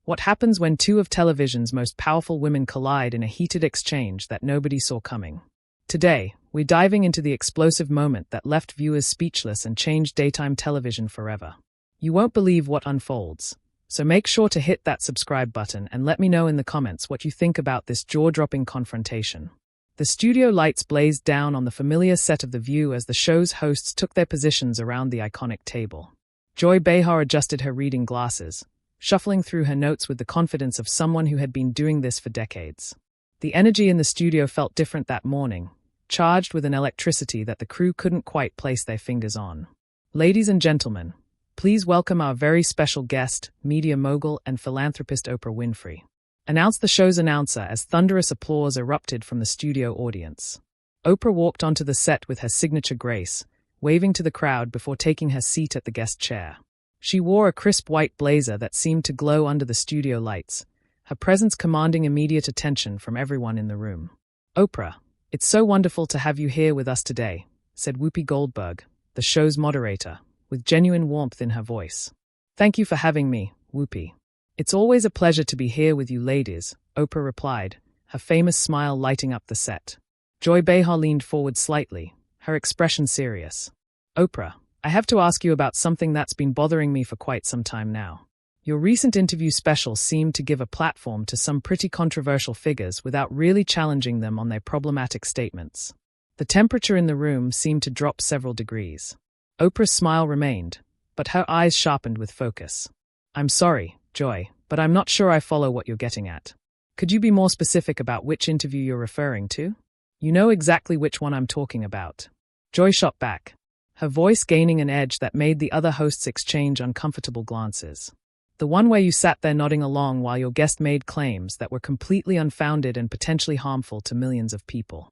What happens when two of television's most powerful women collide in a heated exchange that nobody saw coming? Today, we're diving into the explosive moment that left viewers speechless and changed daytime television forever. You won't believe what unfolds, so make sure to hit that subscribe button and let me know in the comments what you think about this jaw-dropping confrontation. The studio lights blazed down on the familiar set of The View as the show's hosts took their positions around the iconic table. Joy Behar adjusted her reading glasses, shuffling through her notes with the confidence of someone who had been doing this for decades. The energy in the studio felt different that morning, charged with an electricity that the crew couldn't quite place their fingers on. Ladies and gentlemen, please welcome our very special guest, media mogul and philanthropist Oprah Winfrey, announced the show's announcer as thunderous applause erupted from the studio audience. Oprah walked onto the set with her signature grace, waving to the crowd before taking her seat at the guest chair. She wore a crisp white blazer that seemed to glow under the studio lights, her presence commanding immediate attention from everyone in the room. "Oprah, it's so wonderful to have you here with us today," said Whoopi Goldberg, the show's moderator, with genuine warmth in her voice. "Thank you for having me, Whoopi. It's always a pleasure to be here with you ladies," Oprah replied, her famous smile lighting up the set. Joy Behar leaned forward slightly, her expression serious. "Oprah, I have to ask you about something that's been bothering me for quite some time now. Your recent interview special seemed to give a platform to some pretty controversial figures without really challenging them on their problematic statements. The temperature in the room seemed to drop several degrees." Oprah's smile remained, but her eyes sharpened with focus. "I'm sorry, Joy, but I'm not sure I follow what you're getting at. Could you be more specific about which interview you're referring to? You know exactly which one I'm talking about." Joy shot back, her voice gaining an edge that made the other hosts exchange uncomfortable glances. "The one where you sat there nodding along while your guest made claims that were completely unfounded and potentially harmful to millions of people."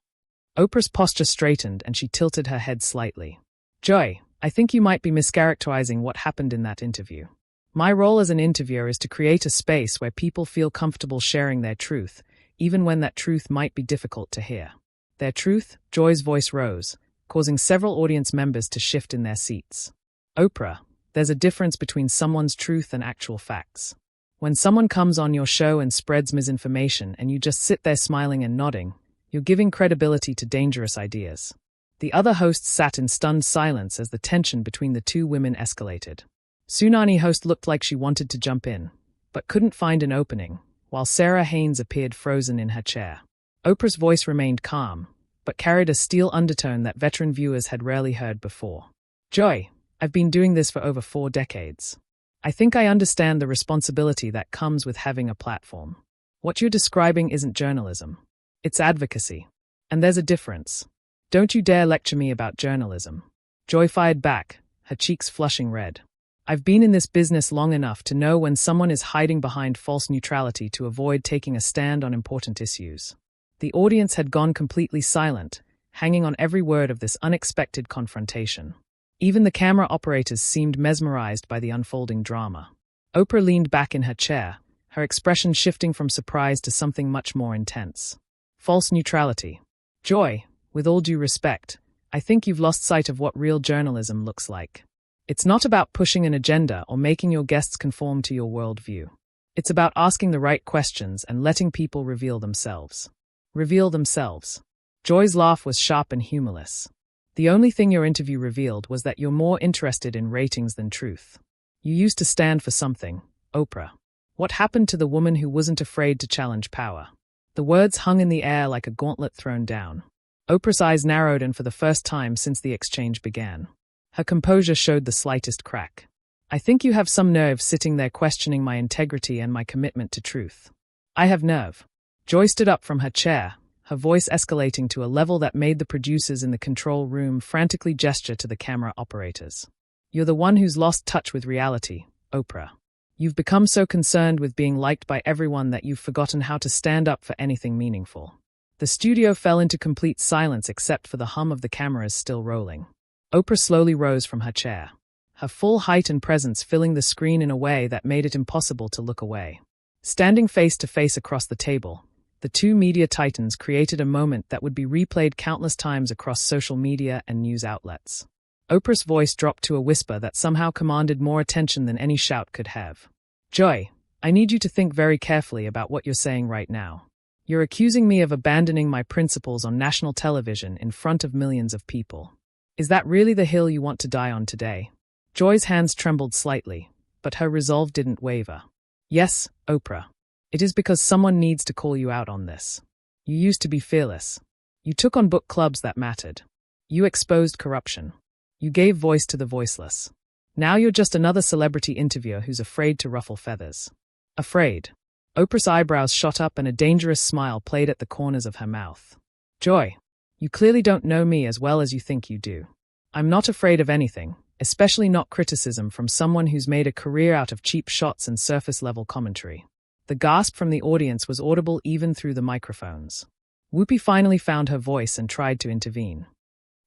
Oprah's posture straightened and she tilted her head slightly. "Joy, I think you might be mischaracterizing what happened in that interview. My role as an interviewer is to create a space where people feel comfortable sharing their truth, even when that truth might be difficult to hear." "Their truth?" Joy's voice rose, causing several audience members to shift in their seats. "Oprah, there's a difference between someone's truth and actual facts. When someone comes on your show and spreads misinformation and you just sit there smiling and nodding, you're giving credibility to dangerous ideas." The other hosts sat in stunned silence as the tension between the two women escalated. Tsunami host looked like she wanted to jump in, but couldn't find an opening, while Sarah Haynes appeared frozen in her chair. Oprah's voice remained calm, but carried a steel undertone that veteran viewers had rarely heard before. "Joy, I've been doing this for over 4 decades. I think I understand the responsibility that comes with having a platform. What you're describing isn't journalism. It's advocacy. And there's a difference. Don't you dare lecture me about journalism." Joy fired back, her cheeks flushing red. "I've been in this business long enough to know when someone is hiding behind false neutrality to avoid taking a stand on important issues." The audience had gone completely silent, hanging on every word of this unexpected confrontation. Even the camera operators seemed mesmerized by the unfolding drama. Oprah leaned back in her chair, her expression shifting from surprise to something much more intense. "False neutrality. Joy, with all due respect, I think you've lost sight of what real journalism looks like. It's not about pushing an agenda or making your guests conform to your worldview. It's about asking the right questions and letting people reveal themselves." "Reveal themselves." Joy's laugh was sharp and humorless. "The only thing your interview revealed was that you're more interested in ratings than truth. You used to stand for something, Oprah. What happened to the woman who wasn't afraid to challenge power?" The words hung in the air like a gauntlet thrown down. Oprah's eyes narrowed, and for the first time since the exchange began, her composure showed the slightest crack. "I think you have some nerve sitting there questioning my integrity and my commitment to truth." "I have nerve." Joy stood up from her chair, her voice escalating to a level that made the producers in the control room frantically gesture to the camera operators. "You're the one who's lost touch with reality, Oprah. You've become so concerned with being liked by everyone that you've forgotten how to stand up for anything meaningful." The studio fell into complete silence except for the hum of the cameras still rolling. Oprah slowly rose from her chair, her full height and presence filling the screen in a way that made it impossible to look away. Standing face to face across the table, the two media titans created a moment that would be replayed countless times across social media and news outlets. Oprah's voice dropped to a whisper that somehow commanded more attention than any shout could have. "Joy, I need you to think very carefully about what you're saying right now. You're accusing me of abandoning my principles on national television in front of millions of people. Is that really the hill you want to die on today? Joy's hands trembled slightly, but her resolve didn't waver. Yes, Oprah. It is because someone needs to call you out on this. You used to be fearless. You took on book clubs that mattered. You exposed corruption. You gave voice to the voiceless. Now you're just another celebrity interviewer who's afraid to ruffle feathers. Afraid. Oprah's eyebrows shot up and a dangerous smile played at the corners of her mouth. Joy, you clearly don't know me as well as you think you do. I'm not afraid of anything, especially not criticism from someone who's made a career out of cheap shots and surface-level commentary. The gasp from the audience was audible even through the microphones. Whoopi finally found her voice and tried to intervene.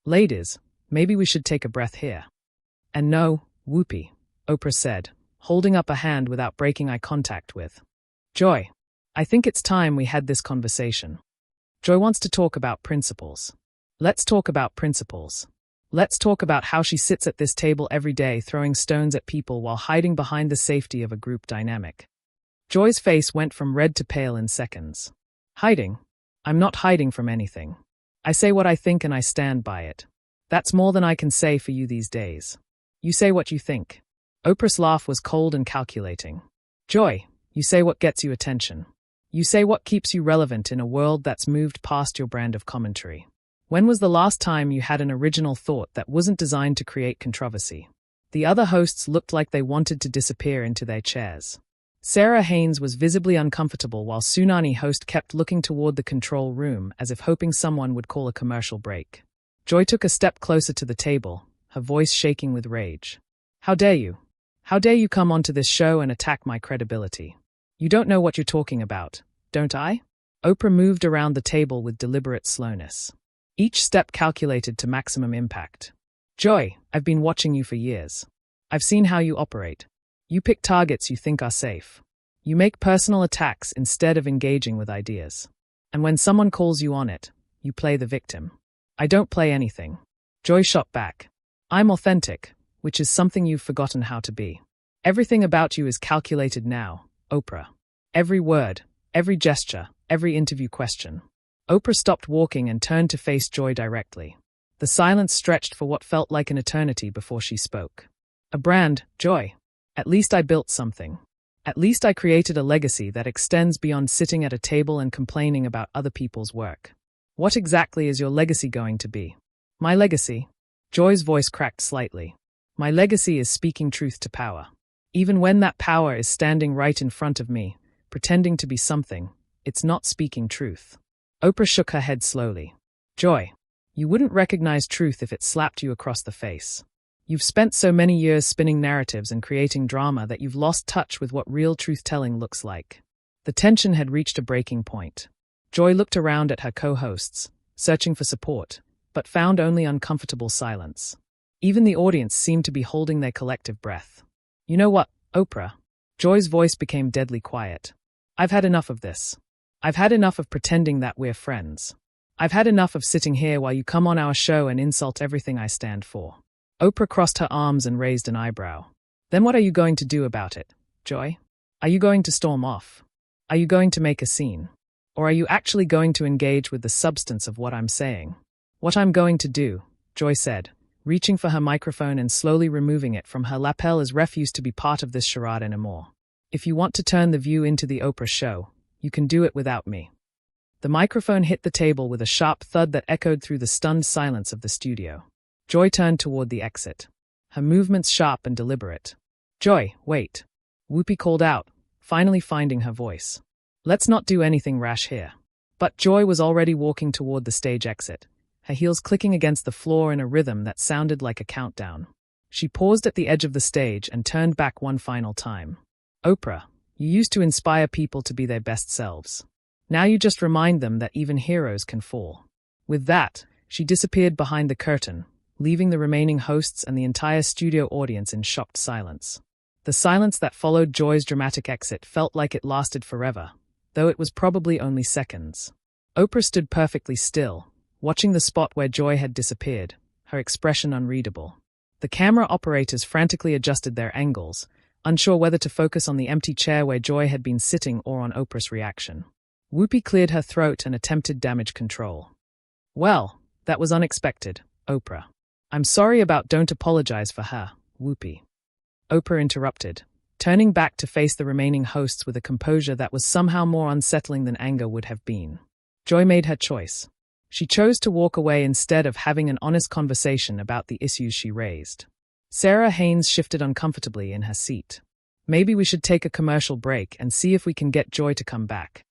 Ladies, maybe we should take a breath here. And no, Whoopi, Oprah said, holding up a hand without breaking eye contact with. Joy, I think it's time we had this conversation. Joy wants to talk about principles. Let's talk about principles. Let's talk about how she sits at this table every day throwing stones at people while hiding behind the safety of a group dynamic. Joy's face went from red to pale in seconds. Hiding? I'm not hiding from anything. I say what I think and I stand by it. That's more than I can say for you these days. You say what you think. Oprah's laugh was cold and calculating. Joy, you say what gets you attention. You say what keeps you relevant in a world that's moved past your brand of commentary. When was the last time you had an original thought that wasn't designed to create controversy? The other hosts looked like they wanted to disappear into their chairs. Sarah Haynes was visibly uncomfortable while Tsunami host kept looking toward the control room as if hoping someone would call a commercial break. Joy took a step closer to the table, her voice shaking with rage. How dare you? How dare you come onto this show and attack my credibility? You don't know what you're talking about, don't I? Oprah moved around the table with deliberate slowness. Each step calculated to maximum impact. Joy, I've been watching you for years. I've seen how you operate. You pick targets you think are safe. You make personal attacks instead of engaging with ideas. And when someone calls you on it, you play the victim. I don't play anything. Joy shot back. I'm authentic, which is something you've forgotten how to be. Everything about you is calculated now, Oprah. Every word, every gesture, every interview question. Oprah stopped walking and turned to face Joy directly. The silence stretched for what felt like an eternity before she spoke. A brand, Joy. At least I built something. At least I created a legacy that extends beyond sitting at a table and complaining about other people's work. What exactly is your legacy going to be? My legacy? Joy's voice cracked slightly. My legacy is speaking truth to power. Even when that power is standing right in front of me, pretending to be something, it's not speaking truth. Oprah shook her head slowly. Joy, you wouldn't recognize truth if it slapped you across the face. You've spent so many years spinning narratives and creating drama that you've lost touch with what real truth-telling looks like. The tension had reached a breaking point. Joy looked around at her co-hosts, searching for support, but found only uncomfortable silence. Even the audience seemed to be holding their collective breath. You know what, Oprah? Joy's voice became deadly quiet. I've had enough of this. I've had enough of pretending that we're friends. I've had enough of sitting here while you come on our show and insult everything I stand for. Oprah crossed her arms and raised an eyebrow. Then what are you going to do about it, Joy? Are you going to storm off? Are you going to make a scene? Or are you actually going to engage with the substance of what I'm saying? What I'm going to do, Joy said, reaching for her microphone and slowly removing it from her lapel as refuse to be part of this charade anymore. If you want to turn the View into the Oprah show, you can do it without me. The microphone hit the table with a sharp thud that echoed through the stunned silence of the studio. Joy turned toward the exit, her movements sharp and deliberate. Joy, wait. Whoopi called out, finally finding her voice. Let's not do anything rash here. But Joy was already walking toward the stage exit, her heels clicking against the floor in a rhythm that sounded like a countdown. She paused at the edge of the stage and turned back one final time. Oprah, you used to inspire people to be their best selves. Now you just remind them that even heroes can fall. With that, she disappeared behind the curtain, leaving the remaining hosts and the entire studio audience in shocked silence. The silence that followed Joy's dramatic exit felt like it lasted forever, though it was probably only seconds. Oprah stood perfectly still, watching the spot where Joy had disappeared, her expression unreadable. The camera operators frantically adjusted their angles, unsure whether to focus on the empty chair where Joy had been sitting or on Oprah's reaction. Whoopi cleared her throat and attempted damage control. Well, that was unexpected, Oprah. I'm sorry about don't apologize for her, Whoopi. Oprah interrupted, turning back to face the remaining hosts with a composure that was somehow more unsettling than anger would have been. Joy made her choice. She chose to walk away instead of having an honest conversation about the issues she raised. Sarah Haynes shifted uncomfortably in her seat. Maybe we should take a commercial break and see if we can get Joy to come back.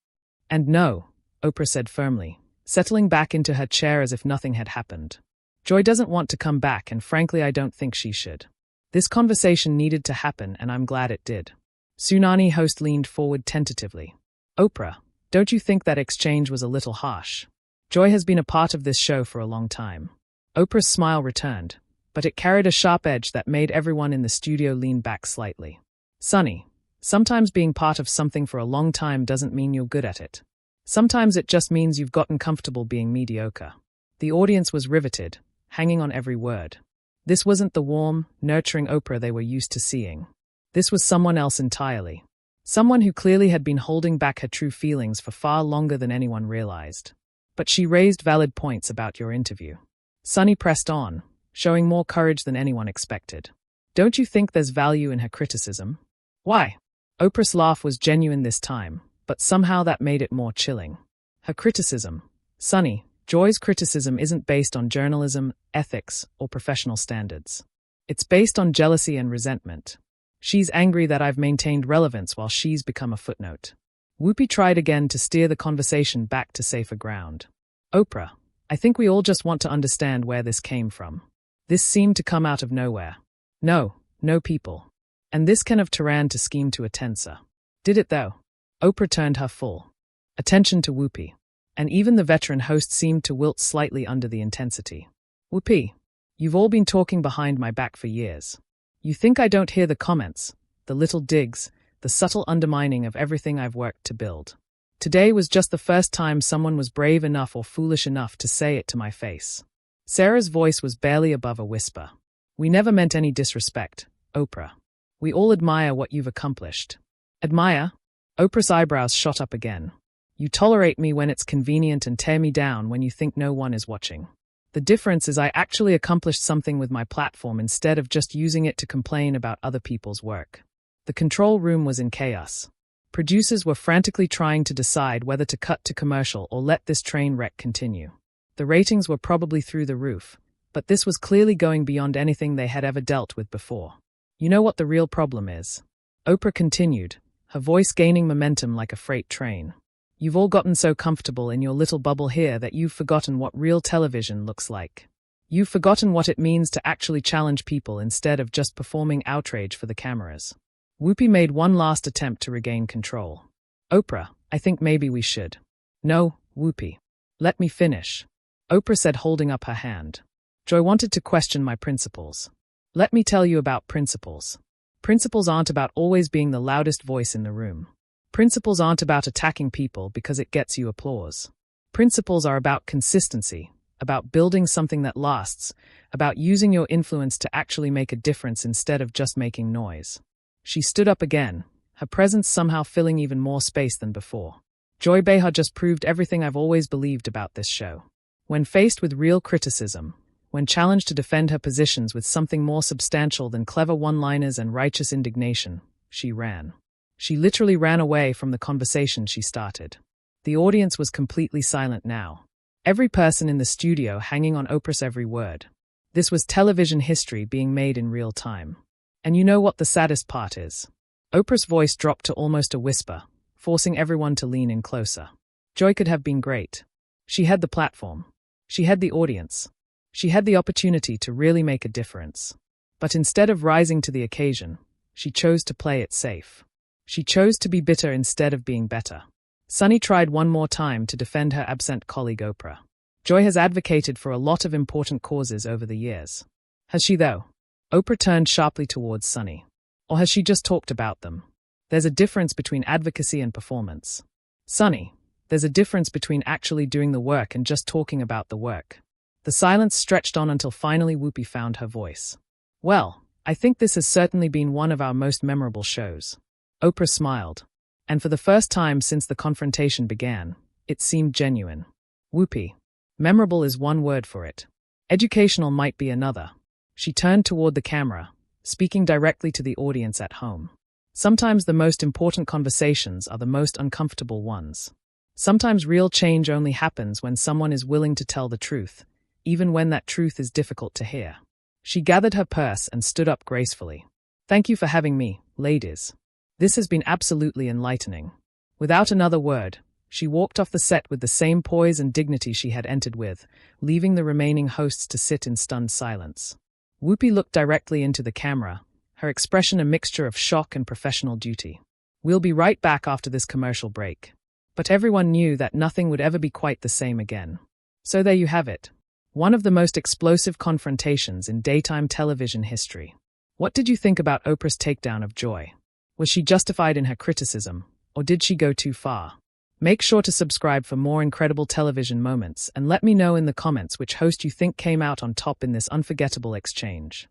And no, Oprah said firmly, settling back into her chair as if nothing had happened. Joy doesn't want to come back, and frankly I don't think she should. This conversation needed to happen, and I'm glad it did. Tsunami host leaned forward tentatively. Oprah, don't you think that exchange was a little harsh? Joy has been a part of this show for a long time. Oprah's smile returned, but it carried a sharp edge that made everyone in the studio lean back slightly. Sonny, sometimes being part of something for a long time doesn't mean you're good at it. Sometimes it just means you've gotten comfortable being mediocre. The audience was riveted, hanging on every word. This wasn't the warm, nurturing Oprah they were used to seeing. This was someone else entirely. Someone who clearly had been holding back her true feelings for far longer than anyone realized. But she raised valid points about your interview. Sonny pressed on, showing more courage than anyone expected. Don't you think there's value in her criticism? Why? Oprah's laugh was genuine this time, but somehow that made it more chilling. Her criticism. Sonny, Joy's criticism isn't based on journalism, ethics, or professional standards. It's based on jealousy and resentment. She's angry that I've maintained relevance while she's become a footnote. Whoopi tried again to steer the conversation back to safer ground. Oprah, I think we all just want to understand where this came from. This seemed to come out of nowhere. No people. And this can of Tehran to scheme to a tensor. Did it though? Oprah turned her full attention to Whoopi, and even the veteran host seemed to wilt slightly under the intensity. Whoopi, you've all been talking behind my back for years. You think I don't hear the comments, the little digs, the subtle undermining of everything I've worked to build. Today was just the first time someone was brave enough or foolish enough to say it to my face. Sarah's voice was barely above a whisper. We never meant any disrespect, Oprah. We all admire what you've accomplished. Admire? Oprah's eyebrows shot up again. You tolerate me when it's convenient and tear me down when you think no one is watching. The difference is I actually accomplished something with my platform instead of just using it to complain about other people's work. The control room was in chaos. Producers were frantically trying to decide whether to cut to commercial or let this train wreck continue. The ratings were probably through the roof, but this was clearly going beyond anything they had ever dealt with before. You know what the real problem is? Oprah continued, her voice gaining momentum like a freight train. You've all gotten so comfortable in your little bubble here that you've forgotten what real television looks like. You've forgotten what it means to actually challenge people instead of just performing outrage for the cameras. Whoopi made one last attempt to regain control. Oprah, I think maybe we should. No, Whoopi. Let me finish. Oprah said, holding up her hand. Joy wanted to question my principles. Let me tell you about principles. Principles aren't about always being the loudest voice in the room. Principles aren't about attacking people because it gets you applause. Principles are about consistency, about building something that lasts, about using your influence to actually make a difference instead of just making noise. She stood up again, her presence somehow filling even more space than before. Joy Behar just proved everything I've always believed about this show. When faced with real criticism, when challenged to defend her positions with something more substantial than clever one-liners and righteous indignation, she ran. She literally ran away from the conversation she started. The audience was completely silent now. Every person in the studio hanging on Oprah's every word. This was television history being made in real time. And you know what the saddest part is? Oprah's voice dropped to almost a whisper, forcing everyone to lean in closer. Joy could have been great. She had the platform. She had the audience. She had the opportunity to really make a difference. But instead of rising to the occasion, she chose to play it safe. She chose to be bitter instead of being better. Sonny tried one more time to defend her absent colleague Oprah. Joy has advocated for a lot of important causes over the years. Has she though? Oprah turned sharply towards Sonny. Or has she just talked about them? There's a difference between advocacy and performance. Sonny, there's a difference between actually doing the work and just talking about the work. The silence stretched on until finally Whoopi found her voice. Well, I think this has certainly been one of our most memorable shows." Oprah smiled. And for the first time since the confrontation began, it seemed genuine. Whoopee. Memorable is one word for it. Educational might be another. She turned toward the camera, speaking directly to the audience at home. Sometimes the most important conversations are the most uncomfortable ones. Sometimes real change only happens when someone is willing to tell the truth, even when that truth is difficult to hear. She gathered her purse and stood up gracefully. "Thank you for having me, ladies. This has been absolutely enlightening." Without another word, she walked off the set with the same poise and dignity she had entered with, leaving the remaining hosts to sit in stunned silence. Whoopi looked directly into the camera, her expression a mixture of shock and professional duty. "We'll be right back after this commercial break." But everyone knew that nothing would ever be quite the same again. So there you have it. One of the most explosive confrontations in daytime television history. What did you think about Oprah's takedown of Joy? Was she justified in her criticism, or did she go too far? Make sure to subscribe for more incredible television moments and let me know in the comments which host you think came out on top in this unforgettable exchange.